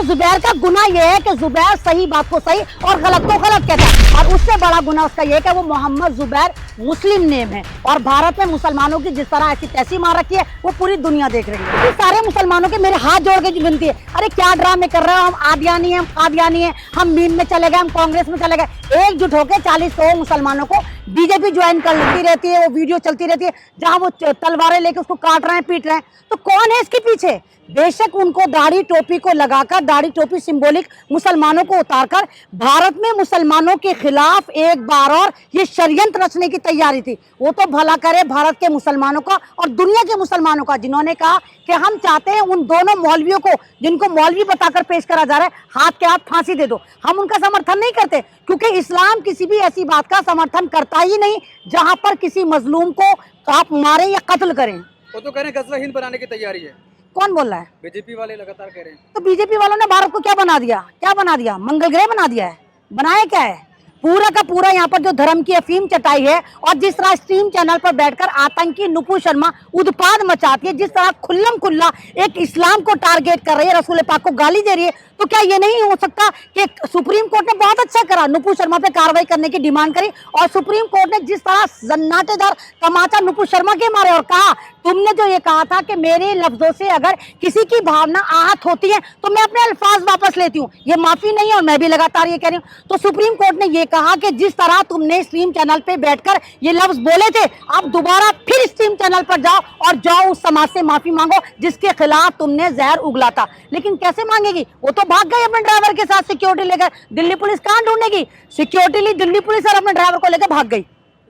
जुबैर का गुनाह यह है कि जुबैर सही बात को सही और गलत को गलत कहता है, और उससे बड़ा गुनाह उसका यह है कि वो मोहम्मद जुबैर मुस्लिम नेम है, और भारत में मुसलमानों की जिस तरह ऐसी तैसी मार रखी है वो पूरी दुनिया देख रही है। तो सारे मुसलमानों के मेरे हाथ जोड़ के विनती है, अरे क्या ड्रामे कर रहे हो, हम आदियानी हैं, हम कादियानी हैं, हम मीम में चले गए, हम कांग्रेस में चले गए। एकजुट होकर 40-100 मुसलमानों को बीजेपी ज्वाइन करती रहती है, वो वीडियो चलती रहती है जहां वो तलवारें लेके उसको काट रहे हैं, पीट रहे हैं। तो कौन है इसके पीछे? बेशक उनको दाढ़ी टोपी को लगाकर, दाढ़ी टोपी सिंबॉलिक मुसलमानों को उतारकर भारत में मुसलमानों के खिलाफ एक बार और ये षड्यंत्र रचने की तैयारी थी। वो तो भला करे भारत के मुसलमानों का और दुनिया के मुसलमानों का, जिन्होंने कहा कि हम चाहते हैं उन दोनों मौलवियों को, जिनको मौलवी बताकर पेश करा जा रहा है, हाथ के हाथ फांसी दे दो। हम उनका समर्थन नहीं करते, क्योंकि इस्लाम किसी भी ऐसी बात का समर्थन करता ही नहीं जहां पर किसी मजलूम को आप मारें या कत्ल करें। वो तो कह रहे हैं गजवा हिंद बनाने की तैयारी है। कौन बोल रहा है? बीजेपी वाले लगातार कह रहे हैं। तो बीजेपी वालों ने भारत को क्या बना दिया? क्या बना दिया? मंगल ग्रह बना दिया है? बनाया क्या है? पूरा का पूरा यहाँ पर जो धर्म की अफीम चटाई है, और जिस तरह स्ट्रीम चैनल पर बैठकर आतंकी नुपुर शर्मा उत्पाद मचाती है, जिस तरह खुल्लम खुल्ला एक इस्लाम को टारगेट कर रही है, रसूल पाक को गाली दे रही है, तो क्या ये नहीं हो सकता कि सुप्रीम कोर्ट ने बहुत अच्छा करा, नुपुर शर्मा पे कार्रवाई करने की डिमांड करी, और सुप्रीम कोर्ट ने जिस तरह जन्नाटेदार तमाचा नुपुर शर्मा के मारे और कहा, तुमने जो ये कहा था कि मेरे लफ्जों से अगर किसी की भावना आहत होती है तो मैं अपने अल्फाज वापस लेती हूँ, ये माफी नहीं है, और मैं भी लगातार ये कह रही हूँ। तो सुप्रीम कोर्ट ने ये कहा कि जिस तरह तुमने स्ट्रीम चैनल पे बैठकर ये लफ्ज बोले थे, आप दोबारा फिर स्ट्रीम चैनल पर जाओ और जाओ उस समाज से माफी मांगो जिसके खिलाफ तुमने जहर उगला था। लेकिन कैसे मांगेगी? वो तो भाग गई अपने ड्राइवर के साथ सिक्योरिटी लेकर। दिल्ली पुलिस कहाँ ढूंढेगी? सिक्योरिटी ली दिल्ली पुलिस और अपने ड्राइवर को लेकर भाग गई।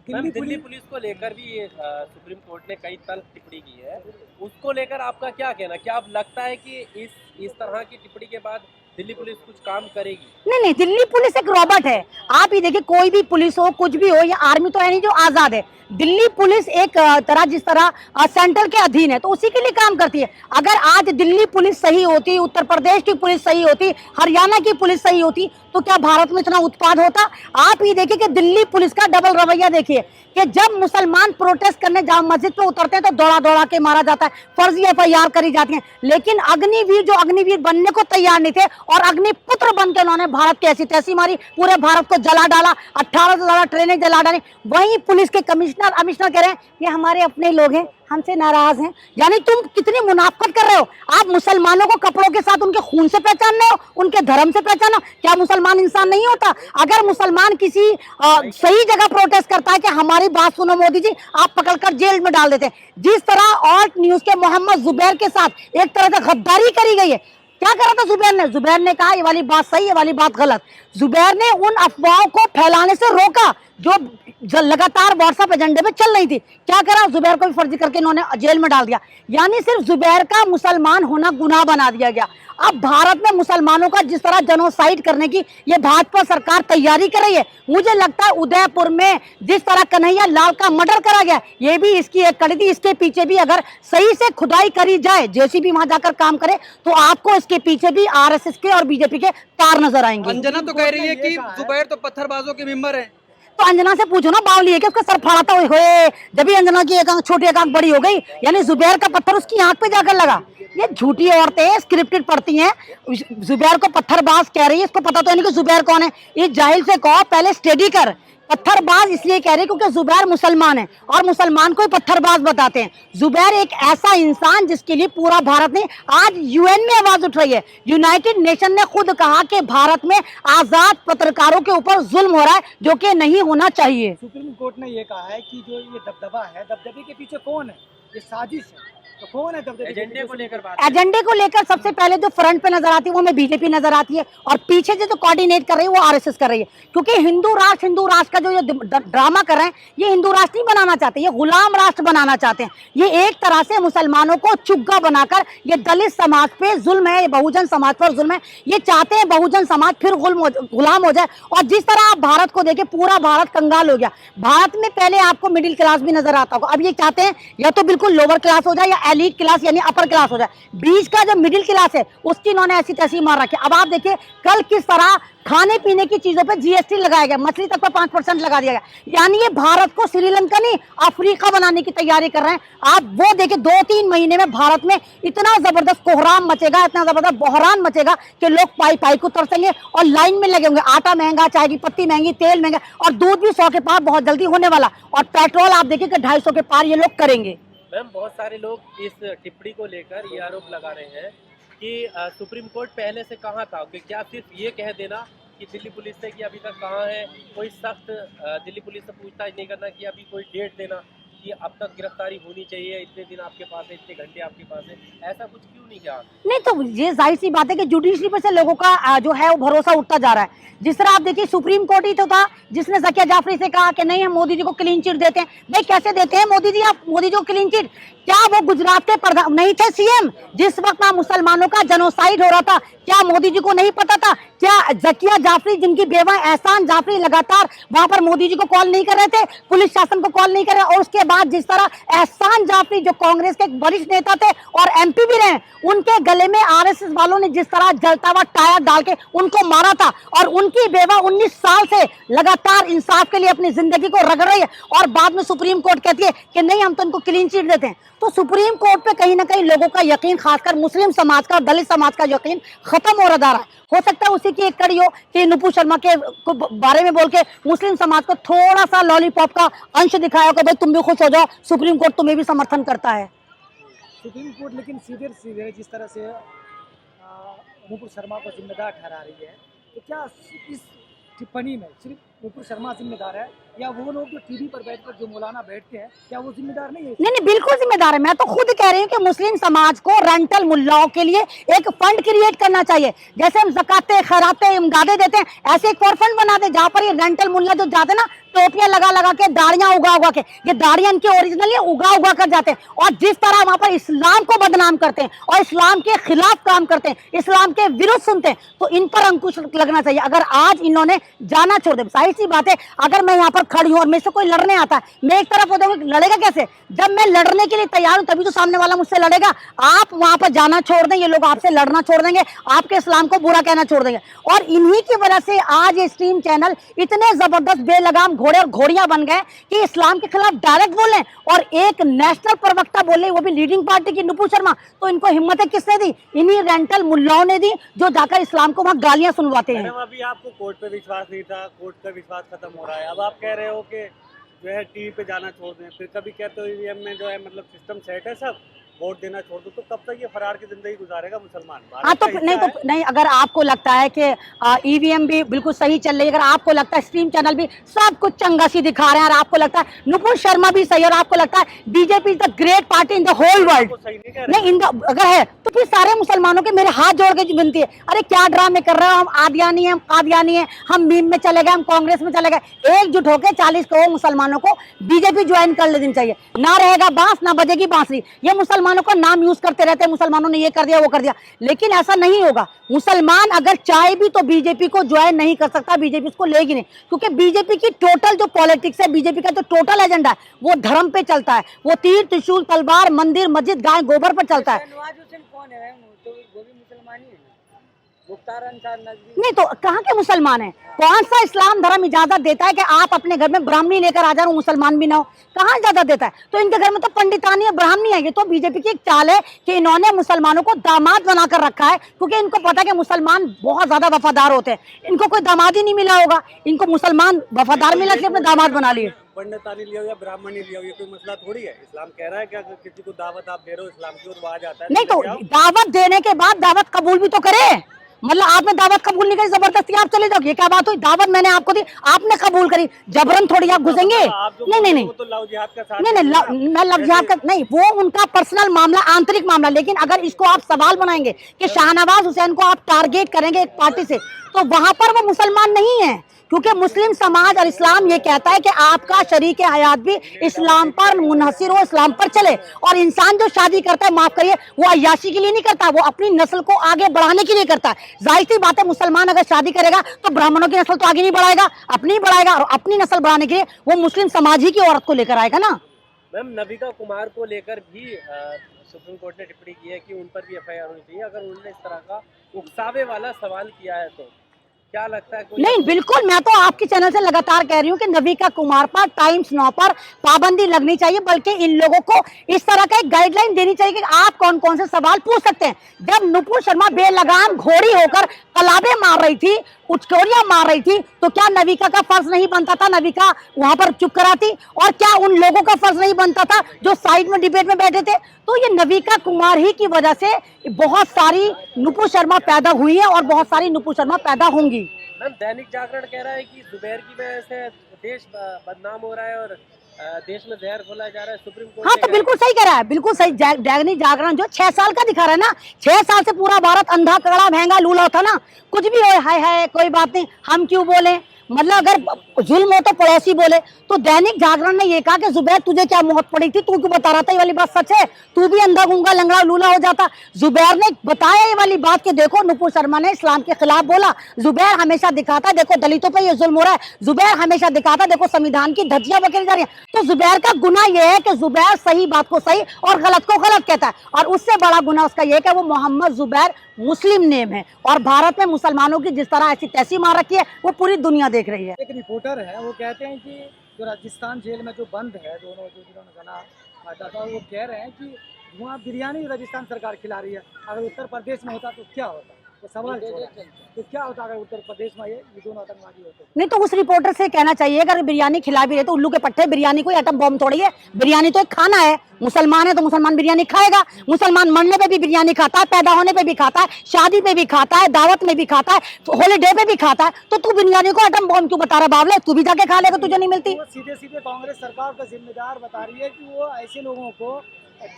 दिल्ली पुलिस को लेकर भी ये सुप्रीम कोर्ट ने कई तल्ख टिप्पणी की है, उसको लेकर आपका क्या कहना? क्या आप लगता है कि इस तरह की टिप्पणी के बाद दिल्ली पुलिस कुछ काम करेगी? नहीं, दिल्ली पुलिस एक रॉबोट है। आप ही देखिए, कोई भी पुलिस हो, कुछ भी हो, या आर्मी तो है नहीं जो आजाद है। दिल्ली पुलिस एक तरह जिस तरह सेंट्रल के अधीन है, तो उसी के लिए काम करती है। अगर आज दिल्ली पुलिस सही होती, उत्तर प्रदेश की पुलिस सही होती, हरियाणा की पुलिस सही होती, तो क्या भारत में इतना उत्पाद होता? आप ये देखिए कि दिल्ली पुलिस का डबल रवैया देखिए कि जब मुसलमान प्रोटेस्ट करने जहां मस्जिद पे उतरते हैं तो दौड़ा दौड़ा के मारा जाता है, फर्जी FIR करी जाती है। लेकिन अग्निवीर जो अग्निवीर बनने को तैयार नहीं थे और अग्निपुत्र बन के उन्होंने भारत की ऐसी तैसी मारी, पूरे भारत को जला डाला, 18 से ज्यादा ट्रेनें जला डाली। वहीं पुलिस के कमिश्नर कह रहे हैं ये हमारे अपने लोग हैं, हमसे नाराज हैं। यानी तुम कितनी मुनाफकत कर रहे हो? आप मुसलमानों को कपड़ों के साथ उनके खून से पहचान रहे हो, उनके धर्म से पहचानो। क्या मुसलमान इंसान नहीं होता? अगर मुसलमान किसी सही जगह प्रोटेस्ट करता है कि हमारी बात सुनो मोदी जी, आप पकड़कर जेल में डाल देते हैं। जिस तरह ऑल्ट न्यूज के मोहम्मद जुबैर के साथ एक तरह से गद्दारी करी गई है। क्या करा था जुबैर ने? जुबैर ने कहा ये वाली बात सही, ये वाली बात गलत। जुबैर ने उन अफवाहों को फैलाने से रोका जो लगातार व्हाट्सएप एजेंडे पे चल रही थी। क्या करा? जुबैर को भी फर्जी करके इन्होंने जेल में डाल दिया। यानी सिर्फ जुबैर का मुसलमान होना गुनाह बना दिया गया। अब भारत में मुसलमानों का जिस तरह जनोसाइड करने की ये भाजपा सरकार तैयारी कर रही है, मुझे लगता है उदयपुर में जिस तरह कन्हैया लाल का मर्डर करा गया, ये भी इसकी एक कड़ी थी। इसके पीछे भी अगर सही से खुदाई करी जाए, JCB वहां जाकर काम करे, तो आपको इसके पीछे भी RSS के और BJP के तार नजर आएंगे। अंजना तो कह रही है कि जुबैर तो पत्थरबाजों के मेंबर है। तो अंजना से पूछो ना, बावली है कि उसका सर फाड़ा हुए जब भी अंजना की एक आंख छोटी एक आंख बड़ी हो गई, यानी जुबैर का पत्थर उसकी आंख पे जाकर लगा। ये झूठी औरतें स्क्रिप्टेड पढ़ती हैं। जुबैर को पत्थरबाज कह रही है, इसको पता तो नहीं कि जुबैर कौन है। इस जाहिल से कहो पहले स्टडी कर। पत्थरबाज इसलिए कह रही क्योंकि जुबैर मुसलमान है और मुसलमान को ही पत्थरबाज बताते हैं। जुबैर एक ऐसा इंसान जिसके लिए पूरा भारत ने आज UN में आवाज उठ रही है। यूनाइटेड नेशन ने खुद कहा कि भारत में आजाद पत्रकारों के ऊपर जुल्म हो रहा है, जो कि नहीं होना चाहिए। सुप्रीम कोर्ट ने ये कहा है कि जो ये दबदबा है, दबदबे के पीछे कौन है? ये साजिश है। तो कौन है दबदबे? एजेंडे को लेकर बात, एजेंडे को लेकर सबसे पहले जो फ्रंट पे नजर आती है वो में BJP नजर आती है, और पीछे जो कोऑर्डिनेट कर रही है वो RSS कर रही है। क्योंकि हिंदू राष्ट्र का जो ड्रामा कर रहे हैं, ये हिंदू राष्ट्र नहीं बनाना चाहते, ये गुलाम राष्ट्र बनाना चाहते हैं। ये एक तरह से मुसलमानों को चुग्गा बनाकर ये दलित समाज पे जुल्म है, ये बहुजन समाज पर जुल्म है। ये चाहते हैं बहुजन समाज फिर गुलाम हो जाए। और जिस तरह आप भारत को देखें, पूरा भारत कंगाल हो गया। भारत में पहले आपको मिडिल क्लास भी नजर आता होगा, अब ये चाहते हैं या तो बिल्कुल लोअर क्लास हो जाए या एलीट क्लास यानी अपर क्लास हो जाए, बीच का जो मिडिल क्लास है उसकी इन्होंने ऐसी तैसी मार रखी। अब आप देखिए कल किस तरह खाने पीने की चीजों पे जीएसटी लगाया गया, मछली तक पर 5% लगा दिया गया, यानी ये भारत को श्रीलंका नहीं अफ्रीका बनाने की तैयारी कर रहे हैं। आप वो देखिए 2-3 महीने में भारत में इतना जबरदस्त कोहराम मचेगा, इतना जबरदस्त बहरान मचेगा कि लोग पाई पाई को तरसेंगे और लाइन में लगे होंगे। आटा महंगा, चाय की पत्ती महंगी, तेल महंगा और दूध भी 100 के पार बहुत जल्दी होने वाला, और पेट्रोल आप देखिए कि 250 के पार ये लोग करेंगे। मैम बहुत सारे लोग इस टिप्पणी को लेकर ये आरोप लगा रहे हैं कि सुप्रीम कोर्ट पहले से कहाँ था, कि क्या सिर्फ ये कह देना कि दिल्ली पुलिस से कि अभी तक कहाँ है, कोई सख्त दिल्ली पुलिस से पूछताछ नहीं करना कि अभी कोई डेट देना कि अब तक गिरफ्तारी होनी चाहिए, इतने दिन आपके पास है, इतने घंटे आपके पास है, ऐसा कुछ क्यों नहीं किया? नहीं तो ये जाहिर सी बात है कि जुडिशरी पर से लोगों का जो है वो भरोसा उठता जा रहा है। जिस तरह आप देखिए सुप्रीम कोर्ट ही तो था जिसने ज़किया जाफरी से कहा कि नहीं हम मोदी जी को क्लीन चिट देते हैं। भाई कैसे देते हैं मोदी जी आप मोदी जी को क्लीन चिट? क्या वो गुजरात के प्रधान नहीं थे सीएम जिस वक्त वहाँ मुसलमानों का जेनोसाइड हो रहा था? क्या मोदी जी को नहीं पता था? क्या ज़किया जाफरी जिनकी बेवा एहसान जाफरी लगातार वहां पर मोदी जी को कॉल नहीं कर रहे थे, पुलिस शासन को कॉल नहीं कर रहे? और उसके बाद जिस तरह एहसान जाफरी जो कांग्रेस के वरिष्ठ नेता थे और एमपी भी रहे, उनके गले में आरएसएस वालों ने जिस तरह जलता हुआ टायर डाल के उनको मारा था, और उनकी बेवा 19 साल से लगातार इंसाफ के लिए अपनी जिंदगी को रगड़ रही है, और बाद में सुप्रीम कोर्ट कहती है कि नहीं हम तो इनको क्लीन चिट देते हैं। तो सुप्रीम कोर्ट पे कहीं ना कहीं लोगों का यकीन, खासकर मुस्लिम समाज का, दलित समाज का यकीन खत्म हो रहा है। हो सकता है उसी की एक कड़ी हो कि नुपुर शर्मा के बारे में बोल के मुस्लिम समाज को थोड़ा सा लॉलीपॉप का अंश दिखाया हो कि भाई तुम भी खुश हो जाओ, सुप्रीम कोर्ट तुम्हें भी समर्थन करता है। सुप्रीम कोर्ट लेकिन सीधे सीधे जिस तरह से नुपुर शर्मा को जिम्मेदार ठहरा रही है, तो क्या इस टिप्पणी में सिर्फ नुपुर शर्मा जिम्मेदार है या वो लोग जो टीवी पर बैठकर जो मौलाना बैठते हैं क्या वो जिम्मेदार नहीं है? नहीं बिल्कुल जिम्मेदार है। मैं तो खुद कह रही हूँ कि मुस्लिम समाज को रेंटल मुल्लाओं के लिए एक फंड क्रिएट करना चाहिए। जैसे हम ज़काते, खैराते, इमदादे देते हैं, ऐसे एक और फंड बना दे जहाँ पर ये रेंटल मुल्ला जो जाते हैं ना, टोपियां लगा लगा के, दाढ़ियां उगा के, ये दाढ़ियां इनके ओरिजिनल ये उगा कर जाते हैं, और जिस तरह वहां पर इस्लाम को बदनाम करते हैं और इस्लाम के खिलाफ काम करते हैं, इस्लाम के विरुद्ध सुनते हैं, तो इन पर अंकुश लगना चाहिए। अगर आज इन्होंने जाना छोड़ दे, जाहिर सी बात है अगर मैं यहाँ पर खड़ी हूँ और मेरे से कोई लड़ने आता है, मैं एक तरफ हो जाऊंगी, लड़ेगा कैसे? जब मैं लड़ने के लिए तैयार हूँ तभी तो सामने वाला मुझसे लड़ेगा। आप वहां पर जाना छोड़ दें, ये लोग आपसे लड़ना छोड़ देंगे, आपके इस्लाम को बुरा कहना छोड़ देंगे, और इन्हीं की वजह से आज ये स्ट्रीम चैनल इतने जबरदस्त बेलगाम घोड़े और घोड़ियां बन गए कि इस्लाम के खिलाफ डायरेक्ट बोले, और एक नेशनल प्रवक्ता बोले, वो भी लीडिंग पार्टी की नुपुर शर्मा। तो इनको हिम्मतें किसने दी? इन्हीं रेंटल मुल्लाओं ने दी जो जाकर इस्लाम को वहां गालियां सुनवाते हैं। अभी आपको कोर्ट पे विश्वास नहीं था, कोर्ट का विश्वास खत्म हो रहा है, अब आप कह रहे हो कि जो है टीवी पे जाना छोड़ दें, फिर कभी कहते हो ईवीएम में जो है मतलब सिस्टम सेट है सब, वोट देना छोड़ दो, तो कब तक ये फरार की जिंदगी गुजारेगा मुसलमान? हाँ तो नहीं, अगर आपको लगता है कि ईवीएम भी बिल्कुल सही चल रही है, अगर आपको लगता है स्ट्रीम चैनल भी सब कुछ चंगा सी दिखा रहे हैं, और आपको लगता है नुपुर शर्मा भी सही, और आपको लगता है BJP is the great party in the whole world, नहीं अगर है तो फिर सारे मुसलमानों के मेरे हाथ जोड़ के विनती है, अरे क्या ड्रामे कर रहे हो? हम आदियानी हैं, हम कादियानी हैं, हम मीम में चले गए, हम कांग्रेस में चले गए। एकजुट होकर 40 करोड़ मुसलमानों को बीजेपी ज्वाइन कर लेनी चाहिए। ना रहेगा बांस, ना बजेगी बांसुरी। ये मुसलमानों का नाम यूज करते रहते हैं, मुसलमानों ने ये कर दिया वो कर दिया, लेकिन ऐसा नहीं होगा। मुसलमान अगर चाहे भी तो बीजेपी को ज्वाइन नहीं कर सकता, बीजेपी उसको लेगी नहीं, क्योंकि बीजेपी की टोटल जो पॉलिटिक्स है, बीजेपी का जो टोटल एजेंडा है वो धर्म पे चलता है, वो तीर, त्रिशूल, तलवार, मंदिर, मस्जिद, गाय, गोबर पर चलता है। नवाज हुसैन कौन है? तो वो भी मुसलमान ही है ना। मुख्तार अंसार नकवी नहीं तो कहाँ के मुसलमान हैं? कौन सा इस्लाम धर्म इजाजत देता है कि आप अपने घर में ब्राह्मणी लेकर आ जाओ, मुसलमान भी ना हो? कहाँ इजाजत देता है? तो इनके घर में तो पंडितानी है, ब्राह्मणी है। ये तो बीजेपी की एक चाल है कि इन्होंने मुसलमानों को दामाद बनाकर रखा है, क्योंकि इनको पता है कि मुसलमान बहुत ज्यादा वफादार होते हैं। इनको कोई दामाद ही नहीं मिला होगा, इनको मुसलमान वफादार मिला कि अपने दामाद बना लिए। पंडितानी लिया हो या ब्राह्मणी लिया हो, ये कोई मसला थोड़ी है। इस्लाम कह रहा है कि अगर किसी को दावत आप दे रहे हो इस्लाम की, और वो आ जाता है नहीं तो दावत देने के बाद दावत कबूल भी तो करे। मतलब आपने दावत कबूल नहीं करी, जबरदस्ती आप चले जाओ, ये क्या बात हुई? दावत मैंने आपको दी, आपने कबूल करी, जबरन थोड़ी आप घुसेंगे? नहीं, तो लव जिहाद का साथ नहीं, मैं लव जिहाद का नहीं, वो उनका पर्सनल मामला, आंतरिक मामला। लेकिन अगर इसको आप सवाल बनाएंगे कि शाहनवाज हुसैन को आप टारगेट करेंगे एक पार्टी से, तो वहां पर वो मुसलमान नहीं है, क्योंकि मुस्लिम समाज और इस्लाम ये कहता है कि आपका शरीक हयात भी इस्लाम पर मुनहसिर हो, इस्लाम पर चले। और इंसान जो शादी करता है, माफ करिए, वो अय्याशी के लिए नहीं करता, वो अपनी नस्ल को आगे बढ़ाने के लिए करता है। जाहिर सी बात है, मुसलमान अगर शादी करेगा तो ब्राह्मणों की नस्ल तो आगे नहीं बढ़ाएगा, अपनी बढ़ाएगा, और अपनी नस्ल बढ़ाने के लिए वो मुस्लिम समाज ही की औरत को लेकर आएगा ना। मैम नविका कुमार को लेकर भी सुप्रीम कोर्ट ने टिप्पणी की है कि उन पर भी एफआईआर होनी चाहिए अगर उन्होंने इस तरह का उकसावे वाला सवाल किया है तो क्या लगता है कोई नहीं, बिल्कुल, मैं तो आपके चैनल से लगातार कह रही हूँ कि नविका कुमार पर टाइम्स नाउ पर पाबंदी लगनी चाहिए, बल्कि इन लोगों को इस तरह का एक गाइडलाइन देनी चाहिए कि आप कौन कौन से सवाल पूछ सकते हैं। जब नुपुर शर्मा बेलगाम घोड़ी होकर कलाबे मार रही थी, उचकोरियां मार रही थी, तो क्या नविका का फर्ज नहीं बनता था नविका वहां पर चुप कराती? और क्या उन लोगों का फर्ज नहीं बनता था जो साइड में डिबेट में बैठे थे? तो ये नविका कुमार ही की वजह से बहुत सारी नुपुर शर्मा पैदा हुई है और बहुत सारी नुपुर शर्मा पैदा होंगी। मैम दैनिक जागरण कह रहा है कि जुबैर की वजह से देश बदनाम हो रहा है और देश में जहर फैलाया जा रहा है। सुप्रीम कोर्ट हाँ, तो बिल्कुल सही कह रहा है, बिल्कुल सही। दैनिक जागरण जो 6 साल का दिखा रहा है ना, 6 साल से पूरा भारत अंधा कड़ा महंगा लूला था ना, कुछ भी हो, हाय कोई बात नहीं, हम क्यों बोले, मतलब अगर जुल्म हो तो पड़ोसी बोले। तो दैनिक जागरण ने ये कहा कि जुबैर तुझे क्या मौत पड़ी थी, तू क्यों बता रहा था, ये वाली बात सच है, तू भी अंधा गूंगा लंगड़ा लूला हो जाता। जुबैर ने बताया ये वाली बात कि देखो नुपुर शर्मा ने इस्लाम के खिलाफ बोला, जुबैर हमेशा दिखाता देखो दलितों पे ये जुल्म हो रहा है, जुबैर हमेशा दिखाता देखो संविधान की धज्जियां बखेरी जा रही है। तो जुबैर का गुनाह यह है कि जुबैर सही बात को सही और गलत को गलत कहता है, और उससे बड़ा गुनाह उसका यह है कि वो मोहम्मद जुबैर मुस्लिम नेम है, और भारत में मुसलमानों की जिस तरह ऐसी तैसी मार रखी है वो पूरी दुनिया देख रही है। एक रिपोर्टर है, वो कहते हैं कि जो राजस्थान जेल में जो बंद है दोनों जो जिन्होंने गला काटा था, वो कह रहे हैं कि वहाँ बिरयानी राजस्थान सरकार खिला रही है, अगर उत्तर प्रदेश में होता तो क्या होता, तो सवाल तो क्या होता अगर उत्तर प्रदेश में ये दोनों आतंकवादी होते। नहीं, तो उस रिपोर्टर से कहना चाहिए अगर बिरयानी खिला भी रहे तो उल्लू के पट्टे, बिरयानी कोई एटम बॉम्ब थोड़ी है, बिरयानी तो एक खाना है, मुसलमान है तो मुसलमान बिरयानी खाएगा, मुसलमान मरने पे भी बिरयानी खाता है, पैदा होने पे भी खाता है, शादी पे भी खाता है, दावत में भी खाता है, तो हॉलीडे पे भी खाता है, तो तू बिरयानी को एटम बॉम्ब क्यों बता रहा बावले, तू भी जाके खा लेगा, तुझे नहीं मिलती। वो सीधे सीधे कांग्रेस सरकार का जिम्मेदार बता रही है कि वो ऐसे लोगों को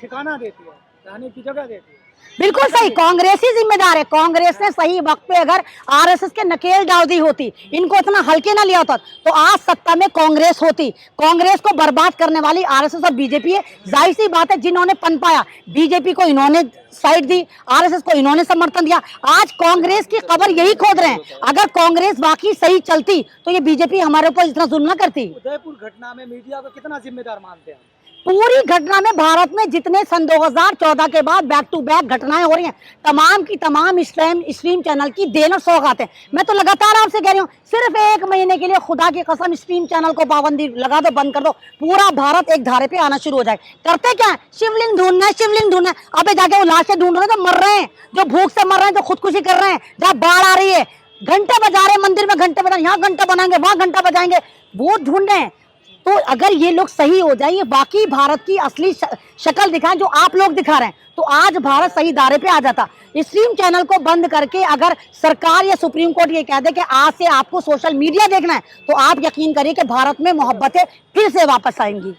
ठिकाना देती है, रहने की जगह देती है। बिल्कुल सही, कांग्रेस ही जिम्मेदार है। कांग्रेस ने सही वक्त पे अगर आरएसएस के नकेल डाल दी होती, इनको इतना हल्के ना लिया होता, तो आज सत्ता में कांग्रेस होती। कांग्रेस को बर्बाद करने वाली आरएसएस और बीजेपी है। जाहिर सी बात है, जिन्होंने पनपाया, बीजेपी को इन्होंने साइड दी, आरएसएस को इन्होंने समर्थन दिया, आज कांग्रेस की खबर यही खोद रहे हैं। अगर कांग्रेस बाकी सही चलती तो ये बीजेपी हमारे ऊपर इतना जुल्म न करती। उदयपुर घटना में मीडिया को कितना जिम्मेदार मानते हैं? पूरी घटना में भारत में जितने सन 2014 के बाद बैक टू बैक घटनाएं हो रही हैं, तमाम की तमाम स्ट्रीम चैनल की देन और सौगात है। मैं तो लगातार आपसे कह रही हूँ, सिर्फ 1 महीने के लिए खुदा की कसम स्ट्रीम चैनल को पाबंदी लगा दो, बंद कर दो, पूरा भारत एक धारे पे आना शुरू हो जाए। करते क्या है, शिवलिंग ढूंढना है, शिवलिंग ढूंढना है। अबे जाके वो लाशें ढूंढ रहे हैं जो मर रहे हैं, जो भूख से मर रहे हैं, जो खुदकुशी कर रहे हैं, जहाँ बाढ़ आ रही है, घंटे बजा रहे हैं मंदिर में, घंटे बजा, यहाँ घंटा बनाएंगे, वहां घंटा बजाएंगे, वो ढूंढ रहे हैं। तो अगर ये लोग सही हो जाए, ये बाकी भारत की असली शक्ल दिखाएं जो आप लोग दिखा रहे हैं, तो आज भारत सही दायरे पे आ जाता। स्ट्रीम चैनल को बंद करके अगर सरकार या सुप्रीम कोर्ट ये कह दे कि आज से आपको सोशल मीडिया देखना है, तो आप यकीन करिए कि भारत में मोहब्बतें फिर से वापस आएंगी।